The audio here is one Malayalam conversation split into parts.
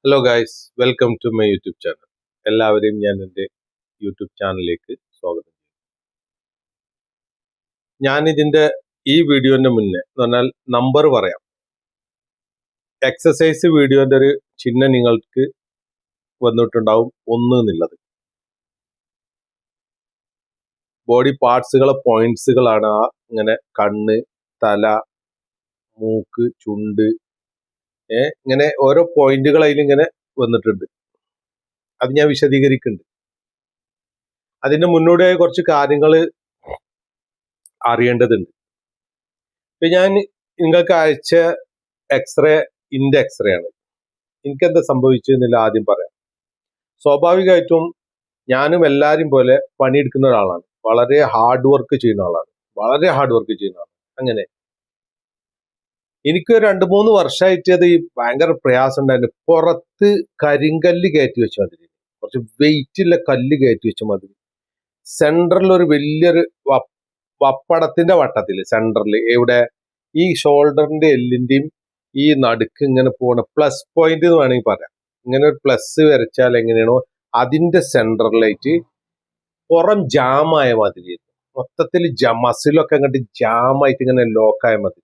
Hello guys, welcome to my YouTube channel. എല്ലാവരെയും ഞാൻ എൻ്റെ യൂട്യൂബ് ചാനലിലേക്ക് സ്വാഗതം ചെയ്യും. ഞാനിതിൻ്റെ ഈ വീഡിയോൻ്റെ മുന്നേ എന്ന് പറഞ്ഞാൽ നമ്പർ പറയാം. എക്സസൈസ് വീഡിയോൻ്റെ ഒരു ചിഹ്നം നിങ്ങൾക്ക് വന്നിട്ടുണ്ടാവും, 1 എന്നുള്ളത്. ബോഡി പാർട്സുകളെ പോയിന്റ്സുകളാണ് ഇങ്ങനെ കണ്ണ്, തല, മൂക്ക്, ചുണ്ട്, ഇങ്ങനെ ഓരോ പോയിന്റുകൾ അതിലിങ്ങനെ വന്നിട്ടുണ്ട്. അത് ഞാൻ വിശദീകരിക്കുന്നുണ്ട്. അതിന് മുന്നോടിയായി കുറച്ച് കാര്യങ്ങൾ അറിയേണ്ടതുണ്ട്. ഇപ്പൊ ഞാൻ നിങ്ങൾക്ക് അയച്ച എക്സ്റേ ഇന്റെ എക്സ്റേ ആണ്. എനിക്കെന്താ സംഭവിച്ചതെന്നില്ല ആദ്യം പറയാം. സ്വാഭാവികമായിട്ടും ഞാനും എല്ലാവരും പോലെ പണിയെടുക്കുന്ന ഒരാളാണ്. വളരെ ഹാർഡ് വർക്ക് ചെയ്യുന്ന ആളാണ്. അങ്ങനെ എനിക്ക് 2-3 വർഷമായിട്ട് അത് ഭയങ്കര പ്രയാസം ഉണ്ടായിരുന്നു. പുറത്ത് കരിങ്കല്ല് കയറ്റി വെച്ച മാതിരി, കുറച്ച് വെയിറ്റ് ഉള്ള കല്ല് കയറ്റി വെച്ച മാതിരി, സെൻട്രൽ ഒരു വലിയൊരു പപ്പടത്തിന്റെ വട്ടത്തിൽ സെൻട്രൽ എവിടെ ഈ ഷോൾഡറിന്റെ എല്ലിന്റെയും ഈ നടുക്ക് ഇങ്ങനെ പോണ പ്ലസ് പോയിന്റ് എന്ന് വേണമെങ്കിൽ പറയാം. ഇങ്ങനെ ഒരു പ്ലസ് വരച്ചാൽ എങ്ങനെയാണോ അതിന്റെ സെൻട്രലിലായിട്ട് പുറം ജാമായ മാതിരി, മൊത്തത്തിൽ മസിലൊക്കെ അങ്ങോട്ട് ജാമായിട്ട് ഇങ്ങനെ ലോക്കായ മാതിരി.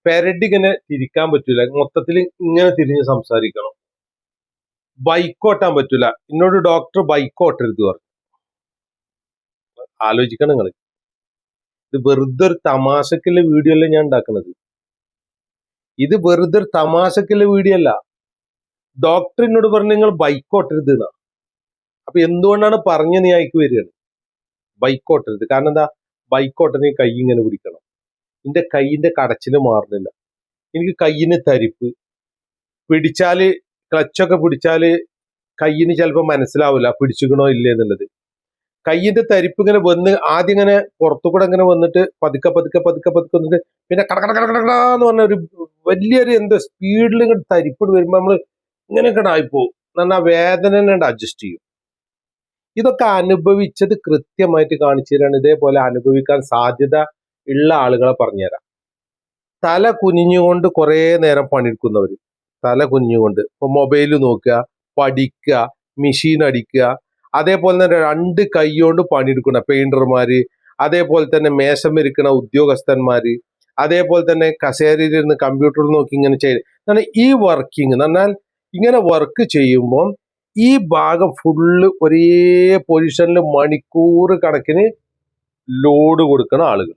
പെരടി ഇങ്ങനെ തിരിക്കാൻ പറ്റൂല, മൊത്തത്തിൽ ഇങ്ങനെ തിരിഞ്ഞ് സംസാരിക്കണം. ബൈക്ക് ഓട്ടാൻ പറ്റൂല. എന്നോട് ഡോക്ടർ ബൈക്ക് ഓട്ടരുത് പറഞ്ഞു. ആലോചിക്കണം നിങ്ങൾ. ഇത് വെറുതെ ഒരു തമാശക്കുള്ള വീഡിയോ അല്ല ഞാൻ ഉണ്ടാക്കുന്നത്. ഇത് വെറുതെ ഒരു തമാശക്കുള്ള വീഡിയോ അല്ല. ഡോക്ടർ എന്നോട് പറഞ്ഞു നിങ്ങൾ ബൈക്ക് ഓട്ടരുത് എന്നാ. അപ്പൊ എന്തുകൊണ്ടാണ് പറഞ്ഞ് നീ അയക്ക് വരികയാണ് ബൈക്ക് ഓട്ടരുത്? കാരണം എന്താ? ബൈക്ക് ഓട്ടനെ കൈ ഇങ്ങനെ പിടിക്കണം. എന്റെ കൈയിന്റെ കടച്ചില് മാറുന്നില്ല. എനിക്ക് കയ്യിന് തരിപ്പ് പിടിച്ചാല്, ക്ലച്ചൊക്കെ പിടിച്ചാല് കയ്യിന് ചിലപ്പോൾ മനസ്സിലാവില്ല പിടിച്ചിക്കണോ ഇല്ലേ എന്നുള്ളത്. കയ്യിന്റെ തരിപ്പ് ഇങ്ങനെ വന്ന് ആദ്യം ഇങ്ങനെ പുറത്തു കൂടെ ഇങ്ങനെ വന്നിട്ട് പതുക്കെ പതുക്കെ പതുക്കെ പതുക്കെ വന്നിട്ട് പിന്നെ കടകടകടകടാന്ന് പറഞ്ഞ ഒരു വലിയൊരു എന്തോ സ്പീഡിൽ ഇങ്ങോട്ട് തരിപ്പ് വരുമ്പോ നമ്മള് ഇങ്ങനെ ഇങ്ങോട്ട് ആയിപ്പോവും. എന്നാൽ വേദന തന്നെ അഡ്ജസ്റ്റ് ചെയ്യും. ഇതൊക്കെ അനുഭവിച്ചത് കൃത്യമായിട്ട് കാണിച്ചു തരാണ്. ഇതേപോലെ അനുഭവിക്കാൻ സാധ്യത ഉള്ള ആളുകളെ പറഞ്ഞുതരാം. തല കുനിഞ്ഞുകൊണ്ട് കുറെ നേരം പണിയെടുക്കുന്നവര്, തല കുനിഞ്ഞുകൊണ്ട് ഇപ്പൊ മൊബൈൽ നോക്കുക, പഠിക്കുക, മെഷീൻ അടിക്കുക, അതേപോലെ തന്നെ 2 കൈ കൊണ്ട് പണിയെടുക്കുന്ന പെയിന്റർമാര്, അതേപോലെ തന്നെ മേശമിരിക്കുന്ന ഉദ്യോഗസ്ഥന്മാര്, അതേപോലെ തന്നെ കസേരയിലിരുന്ന് കമ്പ്യൂട്ടറിൽ നോക്കി ഇങ്ങനെ ചെയ്ത് ഈ വർക്കിംഗ് എന്ന് പറഞ്ഞാൽ ഇങ്ങനെ വർക്ക് ചെയ്യുമ്പോൾ ഈ ഭാഗം ഫുള്ള് ഒരേ പൊസിഷനിൽ മണിക്കൂർ കണക്കിന് ലോഡ് കൊടുക്കുന്ന ആളുകൾ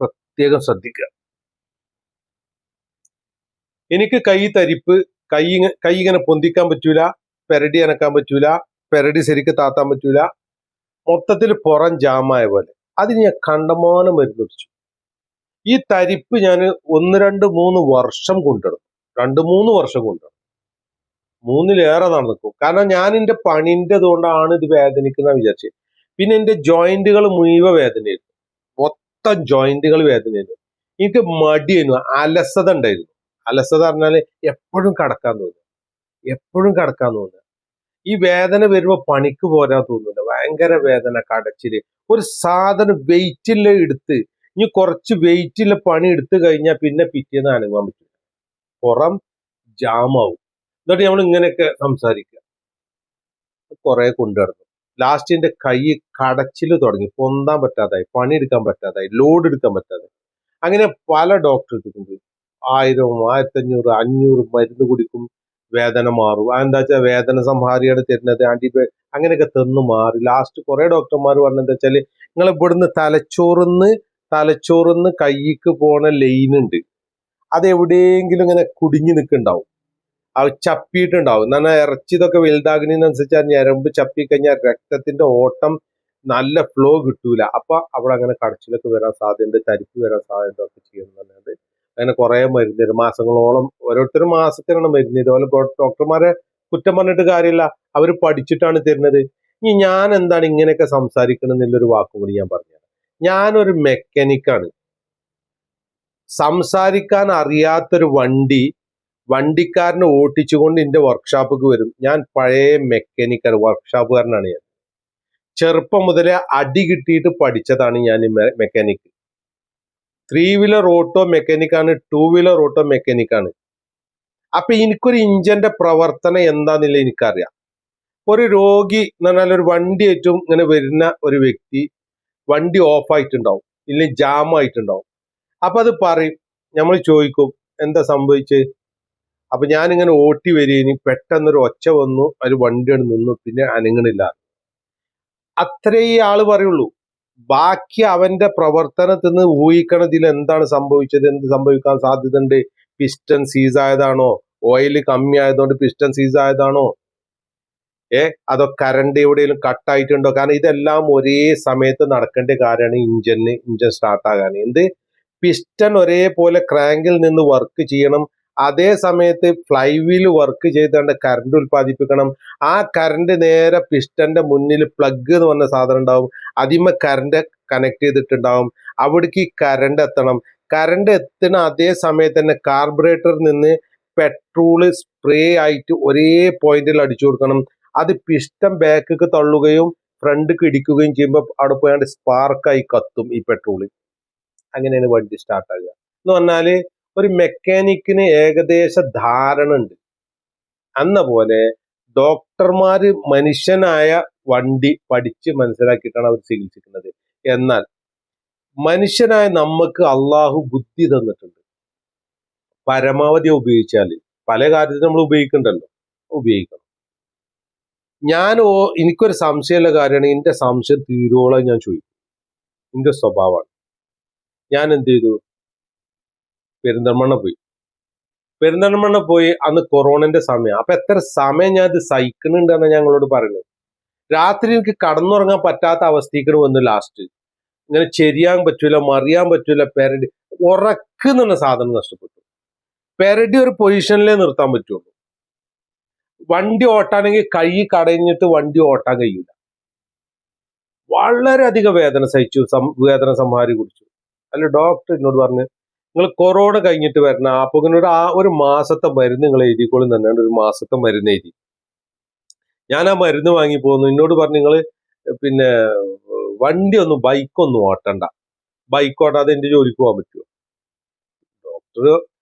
പ്രത്യേകം ശ്രദ്ധിക്കുക. എനിക്ക് കൈ തരിപ്പ്, കൈ ഇങ്ങനെ പൊന്തിക്കാൻ പറ്റൂല, പെരടി അനക്കാൻ പറ്റൂല, പെരടി ശരിക്ക് താത്താൻ പറ്റൂല, മൊത്തത്തിൽ പുറം ജാമായ പോലെ. അത് ഞാൻ കണ്ടമാനം മരുന്ന് കുടിച്ചു. ഈ തരിപ്പ് ഞാൻ 1-2-3 വർഷം കൊണ്ടിടും. 2-3 വർഷം കൊണ്ടിടും. 3-ലേറെ നടക്കും. കാരണം ഞാൻ എന്റെ പണിന്റെ കൊണ്ടാണ് ഇത് വേദനിക്കുന്ന വിചാരിച്ചത്. പിന്നെ എന്റെ ജോയിന്റുകൾ മുഴുവൻ വേദനയായിരുന്നു. മൊത്തം ജോയിന്റുകൾ വേദനയായിരുന്നു. എനിക്ക് മടിയായിരുന്നു, അലസത ഉണ്ടായിരുന്നു. അലസത പറഞ്ഞാല് എപ്പോഴും കടക്കാൻ തോന്നുക. ഈ വേദന വരുമ്പോ പണിക്ക് പോരാൻ തോന്നില്ല. ഭയങ്കര വേദന, കടച്ചില്. ഒരു സാധനം വെയിറ്റില്ല എടുത്ത് ഇനി കുറച്ച് വെയിറ്റുള്ള പണി എടുത്തു കഴിഞ്ഞാൽ പിന്നെ പിറ്റേന്ന് അനങ്ങാൻ പറ്റില്ല. പുറം ജാമാവും. എന്നിട്ട് നമ്മൾ ഇങ്ങനെയൊക്കെ സംസാരിക്കുക. കുറെ കൊണ്ടുനടന്നു. ലാസ്റ്റ് എന്റെ കൈ കടച്ചില് തുടങ്ങി, പൊന്താൻ പറ്റാതായി, പണിയെടുക്കാൻ പറ്റാതായി, ലോഡ് എടുക്കാൻ പറ്റാതായി. അങ്ങനെ പല ഡോക്ടർക്ക് പോയി. 1000, 1500, 500 മരുന്ന് കുടിക്കും, വേദന മാറും. അതെന്താ വെച്ചാൽ വേദന സംഹാരിയാണ് തരുന്നത്, അങ്ങനെയൊക്കെ തന്നു മാറി. ലാസ്റ്റ് കുറെ ഡോക്ടർമാർ പറഞ്ഞെന്താ വെച്ചാല് നിങ്ങൾ ഇവിടുന്ന് തലച്ചോറിന്ന് കൈക്ക് പോണ ലൈൻ ഉണ്ട്, അത് എവിടെയെങ്കിലും ഇങ്ങനെ കുടുങ്ങി നിൽക്കുന്നുണ്ടാവും, അത് ചപ്പിയിട്ടുണ്ടാവും. എന്നാൽ ഇറച്ചി ഇതൊക്കെ വലുതാകുന്നതിനനുസരിച്ച് ആ ഞരമ്പ് ചപ്പി കഴിഞ്ഞാൽ രക്തത്തിന്റെ ഓട്ടം നല്ല ഫ്ലോ കിട്ടൂല. അപ്പൊ അവിടെ അങ്ങനെ കടച്ചിലൊക്കെ വരാൻ സാധ്യതയുണ്ട്, തരിപ്പ് വരാൻ സാധ്യത ഒക്കെ ചെയ്യുന്നുണ്ട്. അങ്ങനെ കുറെ മരുന്ന് തരും, മാസങ്ങളോളം. ഓരോരുത്തരും മാസത്തിനാണ് മരുന്ന്. ഇതുപോലെ ഡോക്ടർമാരെ കുറ്റം പറഞ്ഞിട്ട് കാര്യമില്ല, അവർ പഠിച്ചിട്ടാണ് തരുന്നത്. ഇനി ഞാൻ എന്താണ് ഇങ്ങനെയൊക്കെ സംസാരിക്കണം എന്നുള്ളൊരു വാക്കും കൂടി ഞാൻ പറഞ്ഞുതരാം. ഞാനൊരു മെക്കാനിക്കാണ്. സംസാരിക്കാൻ അറിയാത്തൊരു വണ്ടിക്കാരനെ ഓട്ടിച്ചുകൊണ്ട് എന്റെ വർക്ക്ഷോപ്പിക്ക് വരും. ഞാൻ പഴയ മെക്കാനിക്കാണ്, വർക്ക്ഷോപ്പുകാരനാണ് ഞാൻ. ചെറുപ്പം മുതലേ അടി കിട്ടിയിട്ട് പഠിച്ചതാണ് ഞാൻ മെക്കാനിക്. 3 വീലർ ഓട്ടോ മെക്കാനിക്കാണ്, 2 വീലർ ഓട്ടോ മെക്കാനിക്കാണ്. അപ്പൊ എനിക്കൊരു ഇഞ്ചിന്റെ പ്രവർത്തനം എന്താന്നില്ല എനിക്കറിയാം. ഒരു രോഗി എന്ന് പറഞ്ഞാൽ ഒരു വണ്ടി ഏറ്റവും ഇങ്ങനെ വരുന്ന ഒരു വ്യക്തി വണ്ടി ഓഫ് ആയിട്ടുണ്ടാവും, ഇല്ലെങ്കിൽ ജാം ആയിട്ടുണ്ടാവും. അപ്പൊ അത് പറയും, നമ്മൾ ചോദിക്കും എന്താ സംഭവിച്ചത്. അപ്പൊ ഞാനിങ്ങനെ ഓട്ടി വരികയും പെട്ടെന്നൊരു ഒച്ച വന്നു, ഒരു വണ്ടിയാണ് നിന്നു, പിന്നെ അനങ്ങണില്ല. അത്രേ ഈ ആള് പറയുള്ളൂ. ബാക്കി അവന്റെ പ്രവർത്തനത്തിൽ നിന്ന് ഊഹിക്കണതിൽ എന്താണ് സംഭവിച്ചത്, എന്ത് സംഭവിക്കാൻ സാധ്യതയുണ്ട്, പിസ്റ്റൺ സീസ് ആയതാണോ, ഓയിൽ കമ്മി ആയതുകൊണ്ട് പിസ്റ്റൺ സീസ് ആയതാണോ, അതോ കറണ്ട് എവിടെയെങ്കിലും കട്ടായിട്ടുണ്ടോ. കാരണം ഇതെല്ലാം ഒരേ സമയത്ത് നടക്കേണ്ട കാര്യമാണ് ഇഞ്ചൻ സ്റ്റാർട്ട് ആകാൻ. എന്ത്, പിസ്റ്റൺ ഒരേപോലെ ക്രാങ്കിൽ നിന്ന് വർക്ക് ചെയ്യണം, അതേ സമയത്ത് ഫ്ലൈ വീൽ വർക്ക് ചെയ്തുകൊണ്ട് കറണ്ട് ഉൽപ്പാദിപ്പിക്കണം. ആ കറണ്ട് നേരെ പിസ്റ്റന്റെ മുന്നിൽ പ്ലഗ് എന്ന് പറഞ്ഞ സാധനം ഉണ്ടാവും, അതിന്മേൽ കറണ്ട് കണക്ട് ചെയ്തിട്ടുണ്ടാവും. അവിടേക്ക് കറണ്ട് എത്തണം. കറണ്ട് എത്തുന്ന അതേ സമയത്ത് തന്നെ കാർബറേറ്ററിൽ നിന്ന് പെട്രോള് സ്പ്രേ ആയിട്ട് ഒരേ പോയിന്റിൽ അടിച്ചു കൊടുക്കണം. അത് പിസ്റ്റം ബാക്കിക്ക് തള്ളുകയും ഫ്രണ്ടിക്ക് ഇടിക്കുകയും ചെയ്യുമ്പോൾ അവിടെ പോയാണ്ട് സ്പാർക്കായി കത്തും ഈ പെട്രോള്. അങ്ങനെയാണ് വണ്ടി സ്റ്റാർട്ട് ആകുക. എന്ന് പറഞ്ഞാല് ഒരു മെക്കാനിക്കിന് ഏകദേശ ധാരണ ഉണ്ട്. അന്ന പോലെ ഡോക്ടർമാര് മനുഷ്യനായ വണ്ടി പഠിച്ച് മനസ്സിലാക്കിയിട്ടാണ് അവർ ചികിത്സിക്കുന്നത്. എന്നാൽ മനുഷ്യനായ നമുക്ക് അള്ളാഹു ബുദ്ധി തന്നിട്ടുണ്ട്. പരമാവധി ഉപയോഗിച്ചാൽ, പല കാര്യത്തിനും നമ്മൾ ഉപയോഗിക്കണ്ടല്ലോ, ഉപയോഗിക്കണം. എനിക്കൊരു സംശയമുള്ള കാര്യമാണ്, എന്റെ സംശയം തീരോളം ഞാൻ ചോദിക്കും. എന്റെ സ്വഭാവമാണ്. ഞാൻ എന്ത് ചെയ്തു, പെരിന്തൽമണ്ണ പോയി അന്ന് കൊറോണന്റെ സമയം. അപ്പൊ എത്ര സമയം ഞാൻ ഇത് സഹിക്കുന്നുണ്ടെന്ന് ഞങ്ങളോട് പറയുന്നത്. രാത്രി എനിക്ക് കടന്നുറങ്ങാൻ പറ്റാത്ത അവസ്ഥയ്ക്ക് വന്നു. ലാസ്റ്റ് ഇങ്ങനെ ചെരിയാൻ പറ്റൂല, മറിയാൻ പറ്റൂല, പെരടി ഉറക്കുന്ന സാധനം നഷ്ടപ്പെട്ടു. പെരടി ഒരു പൊസിഷനിലേ നിർത്താൻ പറ്റുള്ളൂ. വണ്ടി ഓട്ടാണെങ്കിൽ കൈ കടഞ്ഞിട്ട് വണ്ടി ഓട്ടാൻ കഴിയില്ല. വളരെയധികം വേദന സഹിച്ചു, വേദന സംഹാരി കുറിച്ചു. അല്ല ഡോക്ടർ എന്നോട് പറഞ്ഞ്, നിങ്ങൾ കൊറോണ കഴിഞ്ഞിട്ട് വരണം, അപ്പൊ ആ ഒരു മാസത്തെ മരുന്ന് നിങ്ങൾ എഴുതിക്കോളും തന്നെയാണ്. ഒരു മാസത്തെ മരുന്ന് എഴുതി. ഞാൻ ആ മരുന്ന് വാങ്ങി പോകുന്നു. എന്നോട് പറഞ്ഞു, നിങ്ങൾ പിന്നെ വണ്ടി ഒന്നും ബൈക്കൊന്നും ഓട്ടണ്ട, ബൈക്ക് ഓട്ടാതെ എന്റെ ജോലിക്ക് പോകാൻ പറ്റുമോ. ഡോക്ടർ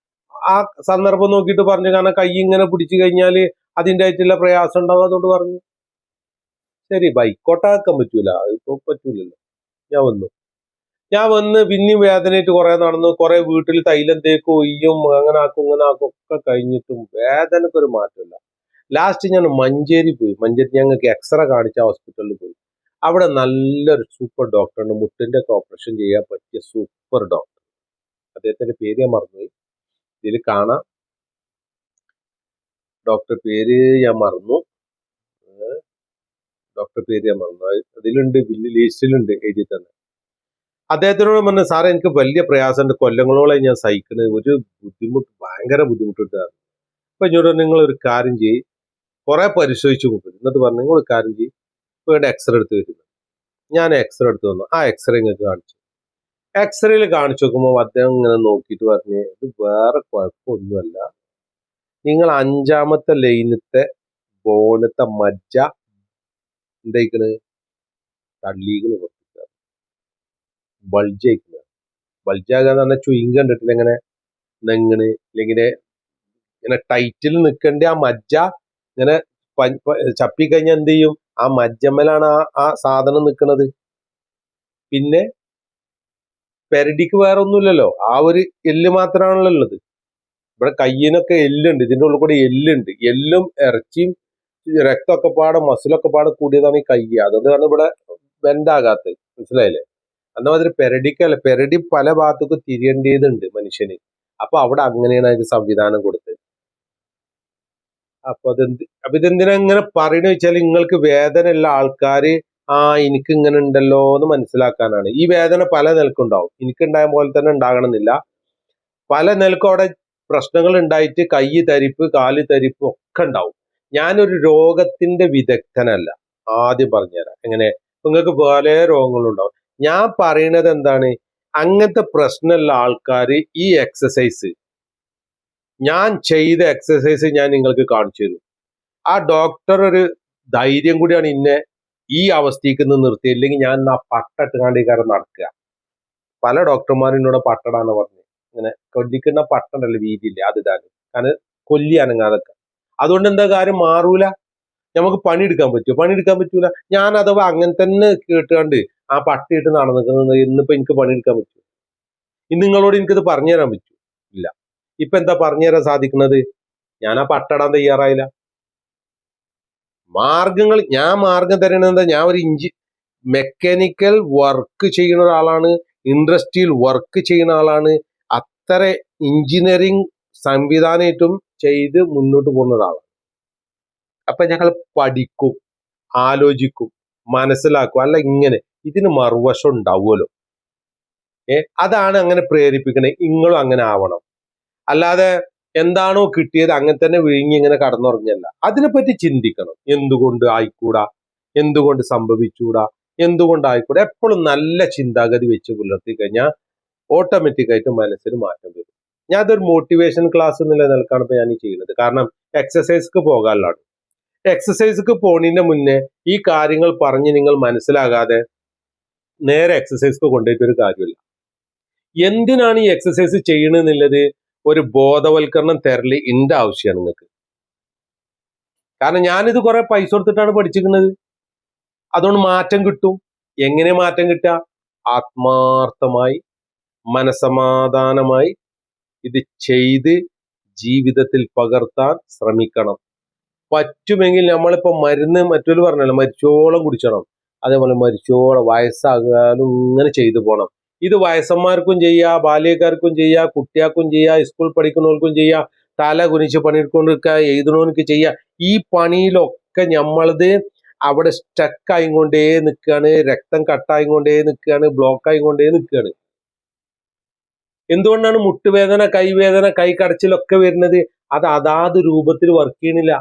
ആ സന്ദർഭം നോക്കിയിട്ട് പറഞ്ഞു, കാരണം കൈ ഇങ്ങനെ പിടിച്ചു കഴിഞ്ഞാൽ അതിൻ്റെ ആയിട്ടുള്ള പ്രയാസം ഉണ്ടാവും, അതുകൊണ്ട് പറഞ്ഞു ശരി ബൈക്ക് ഓട്ടാക്കാൻ പറ്റൂല, ഇപ്പൊ പറ്റൂലല്ലോ. ഞാൻ വന്ന് പിന്നെയും വേദനയായിട്ട് കുറെ നടന്നു, കുറെ വീട്ടിൽ തൈലം തേക്കും, ഒയ്യും, അങ്ങനെ ആക്കും ഇങ്ങനെ ആക്കും ഒക്കെ കഴിഞ്ഞിട്ടും വേദനക്കൊരു മാറ്റമില്ല. ലാസ്റ്റ് ഞാൻ മഞ്ചേരി പോയി. മഞ്ചേരി ഞങ്ങൾക്ക് എക്സ്റേ കാണിച്ച ഹോസ്പിറ്റലിൽ പോയി. അവിടെ നല്ലൊരു സൂപ്പർ ഡോക്ടറുണ്ട്, മുട്ടിന്റെ ഒക്കെ ഓപ്പറേഷൻ ചെയ്യാൻ പറ്റിയ സൂപ്പർ ഡോക്ടർ. അദ്ദേഹത്തിന്റെ പേര് ഞാൻ മറന്നുപോയി, ഇതിൽ കാണാം. ഡോക്ടർ പേര് ഞാൻ മറന്നു, അതിലുണ്ട്, ബില്ല് ലിസ്റ്റിലുണ്ട് എഴുതി തന്നെ. അദ്ദേഹത്തിനോട് പറഞ്ഞു, സാറേ എനിക്ക് വലിയ പ്രയാസമുണ്ട്, കൊല്ലങ്ങളോളം ഞാൻ സഹിക്കുന്നത്, ഒരു ബുദ്ധിമുട്ട്, ഭയങ്കര ബുദ്ധിമുട്ടുണ്ടായിരുന്നു. അപ്പൊ എന്നോട് നിങ്ങൾ ഒരു കാര്യം ചെയ്യും, കുറെ പരിശോധിച്ചു നോക്കും, എന്നിട്ട് പറഞ്ഞു നിങ്ങൾ ഒരു കാര്യം ചെയ്യും, വേണ്ട എക്സ്റേ എടുത്ത് വരുന്നു. ഞാൻ എക്സ്റേ എടുത്ത് വന്നു. ആ എക്സ്റേ നിങ്ങൾക്ക് കാണിച്ചു. എക്സ്റേയിൽ കാണിച്ചു നോക്കുമ്പോൾ അദ്ദേഹം ഇങ്ങനെ നോക്കിയിട്ട് പറഞ്ഞു, ഇത് വേറെ കുഴപ്പമൊന്നുമല്ല, നിങ്ങൾ 5ാമത്തെ ലൈനത്തെ ബോണത്തെ മജ്ജ എന്തായിക്കണ്, തള്ളീകള് കുറച്ചിട്ട് ബൾജയിക്കുന്നത്. ബൾജാകുക എന്ന് പറഞ്ഞാൽ ചുയിങ് കണ്ടിട്ടില്ല, ഇങ്ങനെ നെങ്ങണ്, ഇല്ലെങ്കിൽ ഇങ്ങനെ ടൈറ്റിൽ നിൽക്കേണ്ട ആ മജ്ജ ഇങ്ങനെ ചപ്പിക്കഴിഞ്ഞാൽ എന്ത് ചെയ്യും, ആ മജ്ജമ്മലാണ് ആ സാധനം നിൽക്കുന്നത്. പിന്നെ പെരടിക്ക് വേറെ ഒന്നുമില്ലല്ലോ, ആ ഒരു എല്ല് മാത്രമാണല്ലോ ഉള്ളത്. ഇവിടെ കയ്യിനൊക്കെ എല്ലുണ്ട്, ഇതിന്റെ ഉള്ളിൽ കൂടെ എല്ലുണ്ട്. എല്ലും ഇറച്ചിയും രക്തമൊക്കെ പാടെ മസിലൊക്കെ പാടെ കൂടിയതാണ് ഈ കൈ. അതുകൊണ്ടാണ് ഇവിടെ ബെൻഡാകാത്തത്, മനസ്സിലായില്ലേ. അന്നമാതിരി പെരടിക്കല്ല, പെരടി പല ഭാഗത്തേക്ക് തിരിയേണ്ടതുണ്ട് മനുഷ്യന്. അപ്പൊ അവിടെ അങ്ങനെയാണ് അതിന് സംവിധാനം കൊടുത്തത്. അപ്പൊ ഇതെന്തിനാ ഇങ്ങനെ പറയണ വെച്ചാൽ, നിങ്ങൾക്ക് വേദന ഉള്ള ആൾക്കാര് എനിക്ക് ഇങ്ങനെ ഉണ്ടല്ലോ എന്ന് മനസ്സിലാക്കാനാണ്. ഈ വേദന പല നിലക്കുണ്ടാവും, എനിക്കുണ്ടായ പോലെ തന്നെ ഉണ്ടാകണമെന്നില്ല. പല നിലക്കും അവിടെ പ്രശ്നങ്ങൾ ഉണ്ടായിട്ട് കൈ തരിപ്പ്, കാല് തരിപ്പ് ഒക്കെ ഉണ്ടാവും. ഞാനൊരു രോഗത്തിന്റെ വിദഗ്ധനല്ല, ആദ്യം പറഞ്ഞുതരാം. എങ്ങനെ, നിങ്ങൾക്ക് പല രോഗങ്ങളുണ്ടാവും. ഞാൻ പറയുന്നത് എന്താണ്, അങ്ങനത്തെ പ്രശ്നമുള്ള ആൾക്കാർ ഈ എക്സസൈസ്, ഞാൻ ചെയ്ത എക്സസൈസ് ഞാൻ നിങ്ങൾക്ക് കാണിച്ചു തരും. ആ ഡോക്ടർ ഒരു ധൈര്യം കൂടിയാണ് ഇന്നെ ഈ അവസ്ഥയ്ക്ക് നിർത്തി, ഇല്ലെങ്കിൽ ഞാൻ ആ പട്ടിട്ട് കാരണം നടക്കുക. പല ഡോക്ടർമാരും എന്നോട് പട്ടടാന്ന് പറഞ്ഞു, ഇങ്ങനെ കൊല്ലിക്കുന്ന പട്ടണ്ടല്ലോ വീതിയില്ലേ, അത് ഇതാണ്. കാരണം കൊല്ലി അനങ്ങാതൊക്കെ. അതുകൊണ്ട് എന്താ കാര്യം മാറൂല. നമുക്ക് പണിയെടുക്കാൻ പറ്റുമോ? പണിയെടുക്കാൻ പറ്റൂല. ഞാൻ അഥവാ അങ്ങനെ തന്നെ കേട്ടുകൊണ്ട് ആ പട്ടിയിട്ട് നടന്നിക്കുന്നത് ഇന്നിപ്പോ എനിക്ക് പണിയെടുക്കാൻ പറ്റും? ഇന്ന് നിങ്ങളോട് എനിക്കിത് പറഞ്ഞു തരാൻ പറ്റൂ? ഇല്ല. ഇപ്പൊ എന്താ പറഞ്ഞു തരാൻ സാധിക്കുന്നത്? ഞാൻ ആ പട്ടടാൻ തയ്യാറായില്ല. മാർഗങ്ങൾ ഞാൻ മാർഗം തരുന്നത് ഞാൻ ഒരു മെക്കാനിക്കൽ വർക്ക് ചെയ്യുന്ന ഒരാളാണ്, ഇൻഡസ്ട്രിയിൽ വർക്ക് ചെയ്യുന്ന ആളാണ്. അത്ര എഞ്ചിനീയറിംഗ് സംവിധാനമായിട്ടും ചെയ്ത് മുന്നോട്ട് പോകുന്ന ഒരാളാണ്. അപ്പൊ ഞങ്ങൾ പഠിക്കും, ആലോചിക്കും, മനസ്സിലാക്കും. അല്ല ഇങ്ങനെ ഇതിന് മറുവശം ഉണ്ടാവുമല്ലോ. അതാണ് അങ്ങനെ പ്രേരിപ്പിക്കണേ. നിങ്ങളും അങ്ങനെ ആവണം. അല്ലാതെ എന്താണോ കിട്ടിയത് അങ്ങനെ തന്നെ വിഴുങ്ങി ഇങ്ങനെ കടന്നുറങ്ങല്ല. അതിനെപ്പറ്റി ചിന്തിക്കണം. എന്തുകൊണ്ട് ആയിക്കൂടാ, എന്തുകൊണ്ട് സംഭവിച്ചൂടാ, എന്തുകൊണ്ടായിക്കൂടാ. എപ്പോഴും നല്ല ചിന്താഗതി വെച്ച് പുലർത്തി കഴിഞ്ഞാൽ ഓട്ടോമാറ്റിക് ആയിട്ട് മനസ്സിന് മാറ്റം വരും. ഞാൻ അതൊരു മോട്ടിവേഷൻ ക്ലാസ് എന്നുള്ള നിലക്കാണ് ഇപ്പൊ ഞാൻ ചെയ്യുന്നത്. കാരണം എക്സസൈസ്ക്ക് പോകാനുള്ളതാണ്. എക്സസൈസ്ക്ക് പോണതിന്റെ മുന്നേ ഈ കാര്യങ്ങൾ പറഞ്ഞ് നിങ്ങൾ മനസ്സിലാകാതെ നേരെ എക്സസൈസ്ക്ക് കൊണ്ടുപോയിട്ട് ഒരു കാര്യമില്ല. എന്തിനാണ് ഈ എക്സസൈസ് ചെയ്യണമെന്നുള്ളത് ഒരു ബോധവൽക്കരണം തരല് എന്റെ ആവശ്യമാണ് നിങ്ങൾക്ക്. കാരണം ഞാനിത് കുറെ പൈസ കൊടുത്തിട്ടാണ് പഠിച്ചിരിക്കുന്നത്. അതുകൊണ്ട് മാറ്റം കിട്ടും. എങ്ങനെ മാറ്റം കിട്ടുക? ആത്മാർത്ഥമായി, മനസമാധാനമായി ഇത് ചെയ്ത് ജീവിതത്തിൽ പകർത്താൻ ശ്രമിക്കണം. പറ്റുമെങ്കിൽ നമ്മളിപ്പോ മരുന്ന് മറ്റൊരു പറഞ്ഞല്ലോ, മരിച്ചോളം കുടിച്ചണം. അതേപോലെ മരിച്ചോളം വയസ്സാകാനും ഇങ്ങനെ ചെയ്തു പോകണം. ഇത് വയസ്സന്മാർക്കും ചെയ്യാ, ബാല്യക്കാർക്കും ചെയ്യാ, കുട്ടിയാക്കും ചെയ്യാ, സ്കൂൾ പഠിക്കുന്നവർക്കും ചെയ്യാ, തല കുനിച്ച് പണിയെടുക്കൊണ്ടിരിക്കുക, എഴുതണവർക്ക് ചെയ്യാ. ഈ പണിയിലൊക്കെ നമ്മളത് അവിടെ സ്റ്റക്ക് ആയിക്കൊണ്ടേ നിൽക്കുകയാണ്, രക്തം കട്ടായിക്കൊണ്ടേ നിൽക്കുകയാണ്, ബ്ലോക്ക് ആയിക്കൊണ്ടേ നിൽക്കുകയാണ്. എന്തുകൊണ്ടാണ് മുട്ടുവേദന, കൈവേദന, കൈ കടച്ചിലൊക്കെ വരുന്നത്? അത് അതാത് രൂപത്തിൽ വർക്ക് ചെയ്യണില്ല.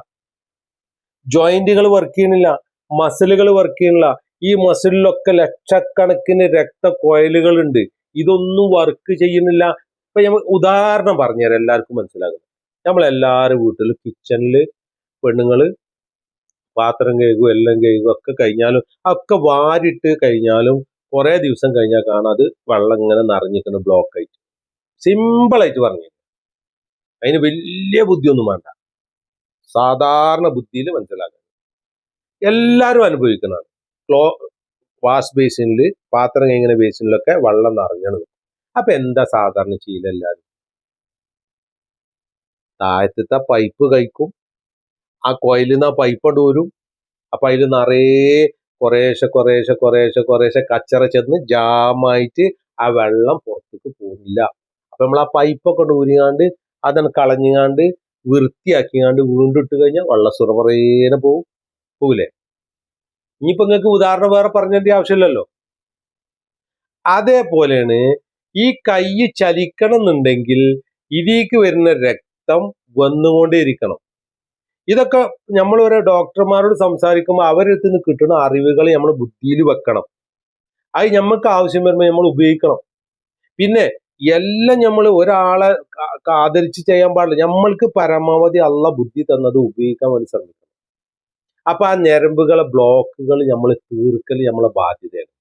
ജോയിന്റുകൾ വർക്ക് ചെയ്യണില്ല, മസിലുകൾ വർക്ക് ചെയ്യണില്ല. ഈ മസിലിലൊക്കെ ലക്ഷക്കണക്കിന് രക്തക്കൊയലുകൾ ഉണ്ട്. ഇതൊന്നും വർക്ക് ചെയ്യുന്നില്ല. ഇപ്പൊ നമ്മൾ ഉദാഹരണം പറഞ്ഞുതരാം, എല്ലാവർക്കും മനസ്സിലാകുന്നത്. നമ്മളെല്ലാവരും വീട്ടിൽ കിച്ചണില് പെണ്ണുങ്ങള് പാത്രം കഴുകും, എല്ലാം കഴുകും ഒക്കെ കഴിഞ്ഞാലും ഒക്കെ വാരിട്ട് കഴിഞ്ഞാലും കുറെ ദിവസം കഴിഞ്ഞാൽ കാണാം അത് വെള്ളം ഇങ്ങനെ നിറഞ്ഞിരിക്കുന്ന ബ്ലോക്ക് ആയിട്ട്. സിമ്പിൾ ആയിട്ട് പറഞ്ഞു, അതിന് വലിയ ബുദ്ധിയൊന്നും വേണ്ട, സാധാരണ ബുദ്ധിയിൽ മനസ്സിലാക്കണം. എല്ലാവരും അനുഭവിക്കുന്നതാണ്. വാഷ് ബേസിനിൽ പാത്രം കഴിക്കുന്ന ബേസിനിലൊക്കെ വെള്ളം നിറഞ്ഞത്. അപ്പൊ എന്താ സാധാരണ ചെയ്യല്? എല്ലാവരും താഴത്തെ പൈപ്പ് കഴിക്കും, ആ കോയിലിൽ നിന്ന് ആ പൈപ്പ് വരും. അപ്പൊ അതിൽ നിറയെ കുറേശ്ശെ കുറേശ്ശെ കുറേശ്ശെ കുറേശ്ശെ കച്ചറ ചെന്ന് ജാമായിട്ട് ആ വെള്ളം പുറത്തേക്ക് പോകുന്നില്ല. അപ്പൊ നമ്മൾ ആ പൈപ്പൊക്കെ ഊരിയാണ്ട് അതാണ് കളഞ്ഞാണ്ട് വൃത്തിയാക്കിയാണ്ട് വീണ്ടും ഇട്ട് കഴിഞ്ഞാൽ വെള്ളം സുറപറേനെ പോകൂലേ? ഇനിയിപ്പോ നിങ്ങൾക്ക് ഉദാഹരണം വേറെ പറഞ്ഞതിന്റെ ആവശ്യമില്ലല്ലോ. അതേപോലെയാണ് ഈ കൈ ചലിക്കണം എന്നുണ്ടെങ്കിൽ ഇതിലേക്ക് വരുന്ന രക്തം വന്നുകൊണ്ടേയിരിക്കണം. ഇതൊക്കെ നമ്മൾ ഓരോ ഡോക്ടർമാരോട് സംസാരിക്കുമ്പോൾ അവരെടുത്ത് നിന്ന് കിട്ടുന്ന അറിവുകൾ നമ്മൾ ബുദ്ധിയിൽ വെക്കണം. അത് നമുക്ക് ആവശ്യം വരുമ്പോൾ നമ്മൾ ഉപയോഗിക്കണം. പിന്നെ എല്ലാം നമ്മൾ ഒരാളെ ആദരിച്ച് ചെയ്യാൻ പാടില്ല. നമ്മൾക്ക് പരമാവധി അള്ള ബുദ്ധി തന്നത് ഉപയോഗിക്കാൻ വേണ്ടി ശ്രമിക്കണം. അപ്പൊ ആ ഞരമ്പുകളെ ബ്ലോക്കുകൾ നമ്മൾ തീർക്കൽ നമ്മളെ ബാധ്യതയാണ്.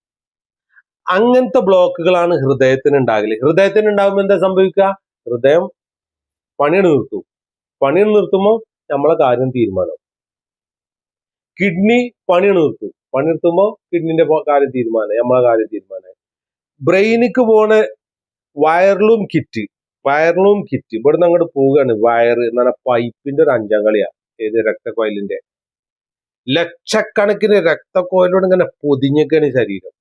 അങ്ങനത്തെ ബ്ലോക്കുകളാണ് ഹൃദയത്തിന് ഉണ്ടാകല്. ഹൃദയത്തിന് ഉണ്ടാകുമ്പോൾ എന്താ സംഭവിക്കുക? ഹൃദയം പണിയാണ് നിർത്തും. പണിയാണ് നിർത്തുമ്പോൾ നമ്മളെ കാര്യം തീരുമാനം. കിഡ്നി പണിയാണ് നിർത്തും. പണി നിർത്തുമ്പോൾ കിഡ്നിന്റെ കാര്യം തീരുമാനം, നമ്മളെ കാര്യം തീരുമാനം. ബ്രെയിനിക്ക് പോണ വയറിലും കിറ്റ് ഇവിടുന്ന് അങ്ങോട്ട് പോവുകയാണ്. വയറ് എന്ന് പറഞ്ഞാൽ പൈപ്പിന്റെ ഒരു അഞ്ചാം കളിയാ. ഏത്? രക്തക്കൊയലിന്റെ. ലക്ഷക്കണക്കിന് രക്തക്കൊയലോട് ഇങ്ങനെ പൊതിഞ്ഞൊക്കെയാണ് ശരീരം.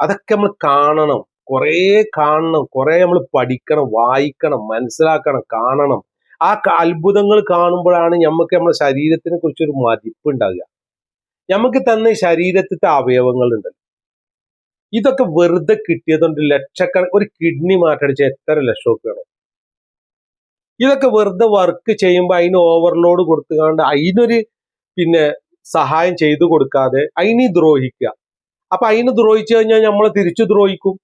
അതൊക്കെ നമ്മൾ കാണണം, കുറെ നമ്മൾ പഠിക്കണം, വായിക്കണം, മനസ്സിലാക്കണം, കാണണം. ആ അത്ഭുതങ്ങൾ കാണുമ്പോഴാണ് നമുക്ക് നമ്മുടെ ശരീരത്തിനെ കുറിച്ചൊരു മതിപ്പ് ഉണ്ടാകുക. നമുക്ക് തന്ന ശരീരത്തിലെ അവയവങ്ങൾ ഉണ്ടല്ലോ, ഇതൊക്കെ വെറുതെ കിട്ടിയതുകൊണ്ട് ഒരു കിഡ്നി മാറ്റടിച്ച എത്ര ലക്ഷം വേണം? ഇതൊക്കെ വെറുതെ വർക്ക് ചെയ്യുമ്പോൾ അതിന് ഓവർലോഡ് കൊടുത്തുകൊണ്ട് അതിനൊരു സഹായം ചെയ്തു കൊടുക്കാതെ അതിന് ദ്രോഹിക്കുക. അപ്പൊ അതിന് ദ്രോഹിച്ചു കഴിഞ്ഞാൽ നമ്മൾ തിരിച്ചു ദ്രോഹിക്കും.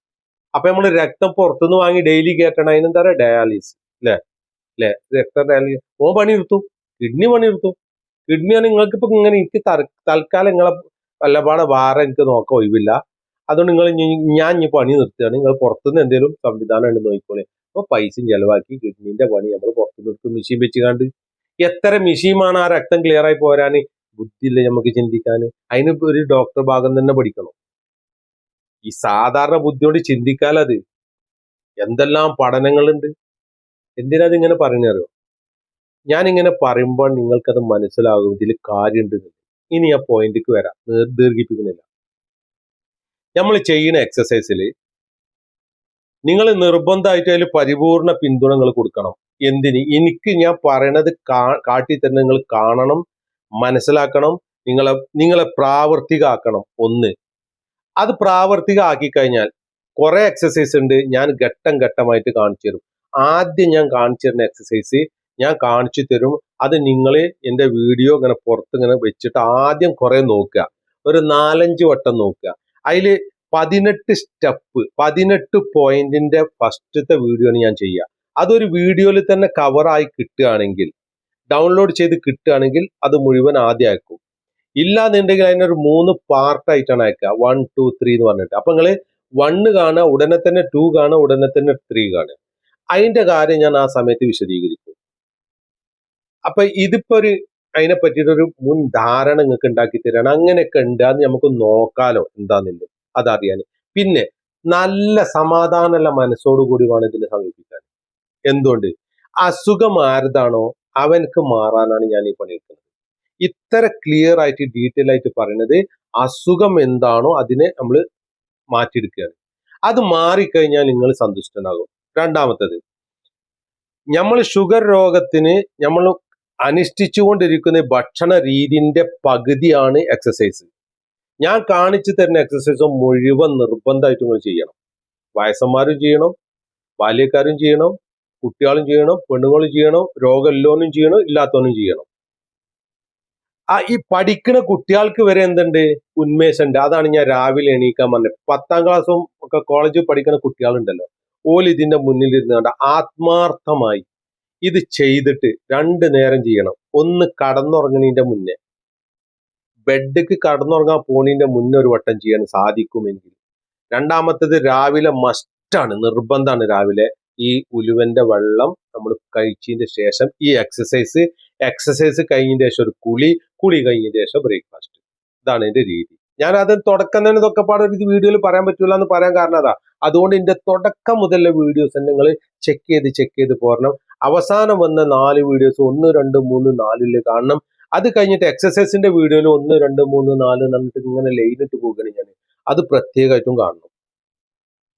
അപ്പൊ നമ്മൾ രക്തം പുറത്തുനിന്ന് വാങ്ങി ഡെയിലി കയറ്റണം. അതിനെന്താ പറയുക? ഡയാലിസിസ്. അല്ലെ രക്തം ഡയാലിസിസ്. പണി നിർത്തും, കിഡ്നി പണി നിർത്തും. കിഡ്നിയാണ് നിങ്ങൾക്ക് ഇപ്പൊ ഇങ്ങനെ എനിക്ക് തൽക്കാലം നിങ്ങളെ വല്ലപാടെ വേറെ എനിക്ക് നോക്കാൻ ഒഴിവില്ല, അതുകൊണ്ട് നിങ്ങൾ ഞാൻ ഇനി പണി നിർത്തുകയാണ്, നിങ്ങൾ പുറത്തുനിന്ന് എന്തെങ്കിലും സംവിധാനം ഉണ്ട് നോക്കിക്കോളെ. അപ്പൊ പൈസയും ചെലവാക്കി കിഡ്നീന്റെ പണി നമ്മൾ പുറത്തു നിർത്തും മെഷീൻ വെച്ച് കണ്ട്. എത്ര മെഷീനാണ് ആ രക്തം ക്ലിയർ ആയി പോരാന്? ബുദ്ധിയില്ല നമുക്ക് ചിന്തിക്കാൻ. അതിന് ഒരു ഡോക്ടർ ഭാഗം തന്നെ പഠിക്കണം. ഈ സാധാരണ ബുദ്ധിയോട് ചിന്തിക്കാലത്. എന്തെല്ലാം പഠനങ്ങളുണ്ട്. എന്തിനാ ഇതിങ്ങനെ പറയുന്നറിയോ? ഞാനിങ്ങനെ പറയുമ്പോൾ നിങ്ങൾക്കത് മനസ്സിലാകും ഇതിൽ കാര്യമുണ്ട്. ഇനി ആ പോയിന്റിക്ക് വരാം, ദീർഘിപ്പിക്കുന്നില്ല. നമ്മൾ ചെയ്യുന്ന എക്സസൈസിൽ നിങ്ങൾ നിർബന്ധമായിട്ട് അതിൽ പരിപൂർണ പിന്തുണ നിങ്ങൾ കൊടുക്കണം. എന്തിന്? എനിക്ക് ഞാൻ പറയണത് കാട്ടി തന്നെ നിങ്ങൾ കാണണം, മനസ്സിലാക്കണം, നിങ്ങളെ പ്രാവർത്തികമാക്കണം. ഒന്ന്, അത് പ്രാവർത്തികമാക്കി കഴിഞ്ഞാൽ കുറെ എക്സസൈസ് ഉണ്ട്, ഞാൻ ഘട്ടം ഘട്ടമായിട്ട് കാണിച്ചു തരും. ആദ്യം ഞാൻ കാണിച്ചു തരുന്ന എക്സസൈസ് ഞാൻ കാണിച്ചു തരും. അത് നിങ്ങൾ എൻ്റെ വീഡിയോ ഇങ്ങനെ പുറത്ത് ഇങ്ങനെ വെച്ചിട്ട് ആദ്യം കുറെ നോക്കുക, ഒരു 4-5 വട്ടം നോക്കുക. അതിൽ 18 സ്റ്റെപ്പ്, 18 പോയിന്റിന്റെ ഫസ്റ്റത്തെ വീഡിയോ ആണ് ഞാൻ ചെയ്യുക. അതൊരു വീഡിയോയിൽ തന്നെ കവറായി കിട്ടുകയാണെങ്കിൽ, ഡൗൺലോഡ് ചെയ്ത് കിട്ടുകയാണെങ്കിൽ അത് മുഴുവൻ ആദ്യം അയക്കും. ഇല്ലാന്നുണ്ടെങ്കിൽ അതിനൊരു 3 പാർട്ടായിട്ടാണ് അയക്കുക. 1, 2, 3 എന്ന് പറഞ്ഞിട്ട്. അപ്പൊ നിങ്ങൾ 1 കാണുക, ഉടനെ തന്നെ 2 കാണുക, ഉടനെ തന്നെ 3 കാണുക. അതിന്റെ കാര്യം ഞാൻ ആ സമയത്ത് വിശദീകരിക്കും. അപ്പൊ ഇതിപ്പോ അതിനെ പറ്റിയിട്ടൊരു മുൻ ധാരണ നിങ്ങൾക്ക് ഉണ്ടാക്കി തരാണ്. അങ്ങനെയൊക്കെ ഉണ്ട്, അത് നമുക്ക് നോക്കാലോ എന്താന്നില്ല അതറിയാൻ. പിന്നെ നല്ല സമാധാനമുള്ള മനസ്സോടുകൂടി വേണം ഇതിനെ സമീപിക്കാൻ. എന്തുകൊണ്ട്? അസുഖം ആരതാണോ അവനക്ക് മാറാനാണ് ഞാൻ ഈ പണിയെടുക്കുന്നത്. ഇത്ര ക്ലിയർ ആയിട്ട് ഡീറ്റെയിൽ ആയിട്ട് പറയുന്നത് അസുഖം എന്താണോ അതിനെ നമ്മൾ മാറ്റിയെടുക്കുകയാണ്. അത് മാറിക്കഴിഞ്ഞാൽ നിങ്ങൾ സന്തുഷ്ടനാകും. രണ്ടാമത്തത്, നമ്മൾ ഷുഗർ രോഗത്തിന് നമ്മൾ അനുഷ്ഠിച്ചുകൊണ്ടിരിക്കുന്ന ഭക്ഷണ രീതിന്റെ പകുതിയാണ് എക്സസൈസ്. ഞാൻ കാണിച്ചു തരുന്ന എക്സസൈസ് മുഴുവൻ നിർബന്ധമായിട്ട് നിങ്ങൾ ചെയ്യണം. വയസ്സന്മാരും ചെയ്യണം, ബാല്യക്കാരും ചെയ്യണം, കുട്ടികളും ചെയ്യണം, പെണ്ണുങ്ങളും ചെയ്യണം, രോഗമില്ലോനും ചെയ്യണം, ഇല്ലാത്തവനും ചെയ്യണം. ഈ പഠിക്കുന്ന കുട്ടികൾക്ക് വരെ എന്തുണ്ട്? ഉന്മേഷമുണ്ട്. അതാണ് ഞാൻ രാവിലെ എണീക്കാൻ പറഞ്ഞത്. 10ാം ക്ലാസ്സും ഒക്കെ കോളേജിൽ പഠിക്കുന്ന കുട്ടികളുണ്ടല്ലോ, ഓല് ഇതിന്റെ മുന്നിൽ ഇരുന്നുകൊണ്ട് ആത്മാർത്ഥമായി ഇത് ചെയ്തിട്ട് 2 നേരം ചെയ്യണം. ഒന്ന് കടന്നുറങ്ങണതിന്റെ മുന്നേ, ബെഡ്ക്ക് കടന്നുറങ്ങാൻ പോണതിന്റെ മുന്നേ ഒരു വട്ടം ചെയ്യാൻ സാധിക്കുമെങ്കിൽ. രണ്ടാമത്തത് രാവിലെ മസ്റ്റാണ്, നിർബന്ധമാണ് രാവിലെ ഈ ഉലുവന്റെ വെള്ളം നമ്മൾ കഴിച്ചതിന് ശേഷം ഈ എക്സസൈസ് കഴിഞ്ഞതിന് ശേഷം ഒരു കുളി കഴിഞ്ഞതിന് ശേഷം ബ്രേക്ക്ഫാസ്റ്റ്. ഇതാണ് എന്റെ രീതി. ഞാൻ അത് തുടക്കം തന്നെ ഇതൊക്കെ പാടെ ഒരു വീഡിയോയിൽ പറയാൻ പറ്റില്ല എന്ന് പറയാൻ കാരണം അതാ. അതുകൊണ്ട് എന്റെ തുടക്കം മുതലുള്ള വീഡിയോസ് നിങ്ങൾ ചെക്ക് ചെയ്ത് പോരണം. അവസാനം വന്ന 4 വീഡിയോസ് 1, 2, 3, 4 കാണണം. അത് കഴിഞ്ഞിട്ട് എക്സസൈസിന്റെ വീഡിയോയിൽ 1, 2, 3, 4 എന്നിട്ട് ഇങ്ങനെ ലൈനിട്ട് പോകുകയാണ് ഞാൻ. അത് പ്രത്യേകമായിട്ടും കാണണം.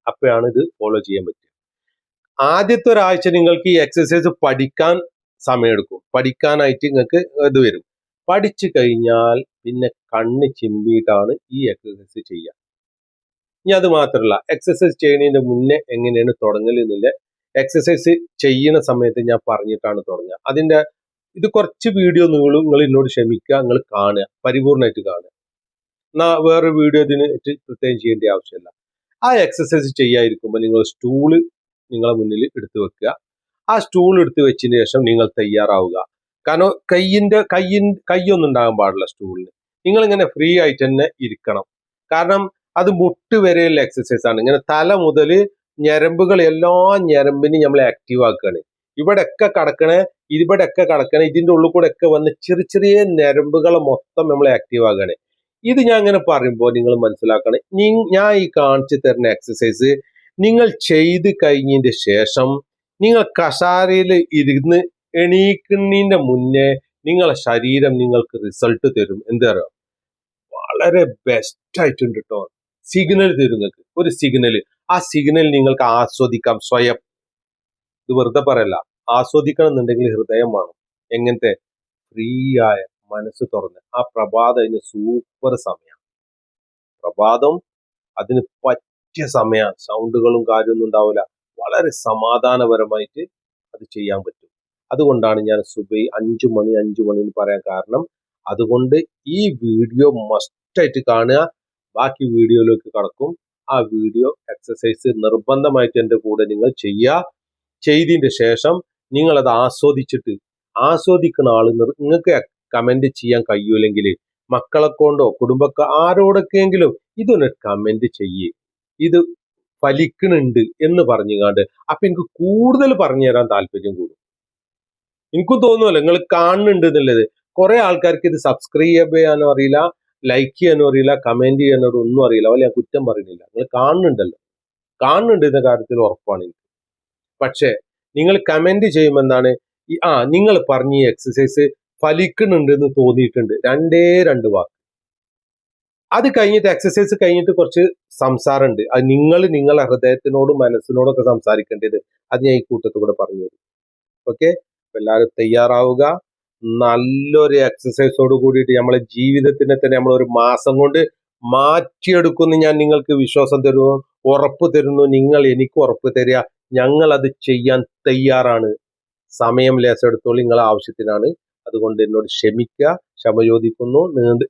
അപ്പോഴാണ് ഇത് ഫോളോ ചെയ്യാൻ പറ്റുക. ആദ്യത്തെ ഒരാഴ്ച നിങ്ങൾക്ക് ഈ എക്സസൈസ് പഠിക്കാൻ സമയമെടുക്കും. പഠിക്കാനായിട്ട് നിങ്ങൾക്ക് ഇത് വരും. പഠിച്ചു കഴിഞ്ഞാൽ പിന്നെ കണ്ണ് ചിമ്പിയിട്ടാണ് ഈ എക്സസൈസ് ചെയ്യുക. ഇനി അത് മാത്രമല്ല, എക്സസൈസ് ചെയ്യുന്നതിന്റെ മുന്നേ എങ്ങനെയാണ് തുടങ്ങലെന്നില്ല, എക്സസൈസ് ചെയ്യുന്ന സമയത്ത് ഞാൻ പറഞ്ഞിട്ടാണ് തുടങ്ങുക. ഇത് കുറച്ച് വീഡിയോ നിങ്ങൾ എന്നോട് ക്ഷമിക്കുക, നിങ്ങൾ കാണുക, പരിപൂർണമായിട്ട് കാണുക. വേറെ വീഡിയോ ഇതിന് പ്രത്യേകം ചെയ്യേണ്ട ആവശ്യമില്ല. ആ എക്സസൈസ് ചെയ്യാതിരിക്കുമ്പോൾ നിങ്ങൾ സ്റ്റൂള് നിങ്ങളെ മുന്നിൽ എടുത്തു വെക്കുക. ആ സ്റ്റൂൾ എടുത്ത് വെച്ചതിന് ശേഷം നിങ്ങൾ തയ്യാറാവുക. കാരണം കൈയൊന്നും ഉണ്ടാകാൻ പാടില്ല സ്റ്റൂളിന്. നിങ്ങൾ ഇങ്ങനെ ഫ്രീ ആയിട്ട് തന്നെ ഇരിക്കണം. കാരണം അത് മുട്ട് വരെയുള്ള എക്സസൈസ് ആണ്. ഇങ്ങനെ തല മുതൽ ഞരമ്പുകൾ, എല്ലാ ഞരമ്പിനും നമ്മൾ ആക്റ്റീവ് ആക്കുകയാണ്. ഇവിടെയൊക്കെ കടക്കണേ, ഇതിന്റെ ഉള്ളിൽ കൂടെ ഒക്കെ വന്ന് ചെറിയ ഞരമ്പുകളെ മൊത്തം നമ്മൾ ആക്റ്റീവ് ആക്കുകയാണ്. ഇത് ഞാൻ ഇങ്ങനെ പറയുമ്പോൾ നിങ്ങൾ മനസ്സിലാക്കണം, ഞാൻ ഈ കാണിച്ചു തരുന്ന എക്സസൈസ് നിങ്ങൾ ചെയ്ത് കഴിഞ്ഞതിന്റെ ശേഷം നിങ്ങൾ കസാരയിൽ ഇരുന്ന് എണീക്കുന്നതിന്റെ മുന്നേ നിങ്ങളെ ശരീരം നിങ്ങൾക്ക് റിസൾട്ട് തരും. എന്താ വളരെ ബെസ്റ്റ് ആയിട്ടുണ്ട് കേട്ടോ. സിഗ്നൽ തരും നിങ്ങൾക്ക്, ഒരു സിഗ്നൽ. ആ സിഗ്നൽ നിങ്ങൾക്ക് ആസ്വദിക്കാം സ്വയം. ഇത് വെറുതെ പറയല്ല, ആസ്വദിക്കണം എന്നുണ്ടെങ്കിൽ ഹൃദയം വേണം. എങ്ങനത്തെ? ഫ്രീ ആയ മനസ്സ് തുറന്ന്. ആ പ്രഭാതം അതിന് സൂപ്പർ സമയമാണ്. പ്രഭാതം അതിന് പറ്റിയ സമയമാണ്. സൗണ്ടുകളും കാര്യമൊന്നും ഉണ്ടാവില്ല. വളരെ സമാധാനപരമായിട്ട് അത് ചെയ്യാൻ പറ്റും. അതുകൊണ്ടാണ് ഞാൻ സുബൈ 5 മണി എന്ന് പറയാൻ കാരണം. അതുകൊണ്ട് ഈ വീഡിയോ മസ്റ്റായിട്ട് കാണുക. ബാക്കി വീഡിയോയിലേക്ക് കടക്കും. ആ വീഡിയോ എക്സസൈസ് നിർബന്ധമായിട്ട് എൻ്റെ കൂടെ നിങ്ങൾ ചെയ്തതിന്റെ ശേഷം നിങ്ങളത് ആസ്വദിക്കുന്ന ആള് നിങ്ങൾക്ക് കമന്റ് ചെയ്യാൻ കഴിയൂലെങ്കിൽ മക്കളെ കൊണ്ടോ ആരോടൊക്കെയെങ്കിലും ഇതൊന്ന് കമന്റ് ചെയ്യേ. ഇത് ഫലിക്കണുണ്ട് എന്ന് പറഞ്ഞുകാണ്ട് അപ്പൊ എനിക്ക് കൂടുതൽ പറഞ്ഞു തരാൻ താല്പര്യം കൂടും. എനിക്കും തോന്നുമല്ലോ നിങ്ങൾ കാണുന്നുണ്ട് എന്നുള്ളത്. കുറെ ആൾക്കാർക്ക് ഇത് സബ്സ്ക്രൈബ് ചെയ്യാനോ അറിയില്ല, ലൈക്ക് ചെയ്യാനോ അറിയില്ല, കമന്റ് ചെയ്യാനോ ഒന്നും അറിയില്ല. അതുപോലെ ഞാൻ കുറ്റം പറയുന്നില്ല, നിങ്ങൾ കാണുന്നുണ്ടല്ലോ. കാണുന്നുണ്ട് എന്ന കാര്യത്തിൽ ഉറപ്പാണ് എനിക്ക്. പക്ഷെ നിങ്ങൾ കമന്റ് ചെയ്യുമ്പോൾ എന്താണ് നിങ്ങൾ പറഞ്ഞ ഈ എക്സസൈസ് ഫലിക്കുന്നുണ്ട് എന്ന് തോന്നിയിട്ടുണ്ട്, രണ്ട് വാക്ക്. അത് കഴിഞ്ഞിട്ട് എക്സസൈസ് കഴിഞ്ഞിട്ട് കുറച്ച് സംസാരമുണ്ട്. അത് നിങ്ങളെ ഹൃദയത്തിനോടും മനസ്സിനോടും ഒക്കെ സംസാരിക്കേണ്ടത്. അത് ഞാൻ ഈ കൂട്ടത്തിൽ കൂടെ പറഞ്ഞു തരും. ഓക്കെ, എല്ലാവരും തയ്യാറാവുക. നല്ലൊരു എക്സസൈസോട് കൂടിയിട്ട് നമ്മളെ ജീവിതത്തിനെ തന്നെ നമ്മൾ ഒരു മാസം കൊണ്ട് മാറ്റിയെടുക്കുമെന്ന് ഞാൻ നിങ്ങൾക്ക് വിശ്വാസം തരുന്നു, ഉറപ്പ് തരുന്നു. നിങ്ങൾ എനിക്ക് ഉറപ്പ് തരിക, ഞങ്ങൾ അത് ചെയ്യാൻ തയ്യാറാണ്. സമയം ലേശെടുത്തോളം നിങ്ങളെ ആവശ്യത്തിനാണ്. അതുകൊണ്ട് എന്നോട് ക്ഷമിക്കുക, ക്ഷമ ചോദിക്കുന്നു.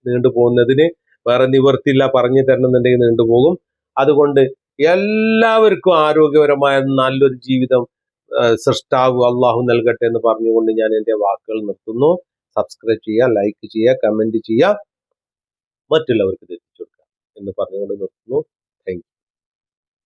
നീണ്ടു പോകുന്നതിന് വേറെ നിവർത്തില്ല, പറഞ്ഞു തരണമെന്നുണ്ടെങ്കിൽ നീണ്ടുപോകും. അതുകൊണ്ട് എല്ലാവർക്കും ആരോഗ്യപരമായ നല്ലൊരു ജീവിതം സൃഷ്ടാവ് അള്ളാഹു നൽകട്ടെ എന്ന് പറഞ്ഞുകൊണ്ട് ഞാൻ എൻ്റെ വാക്കുകൾ നിർത്തുന്നു. സബ്സ്ക്രൈബ് ചെയ്യുക, ലൈക്ക് ചെയ്യുക, കമന്റ് ചെയ്യുക, മറ്റുള്ളവർക്ക് എത്തിച്ചു കൊടുക്കുക എന്ന് പറഞ്ഞുകൊണ്ട് നിർത്തുന്നു.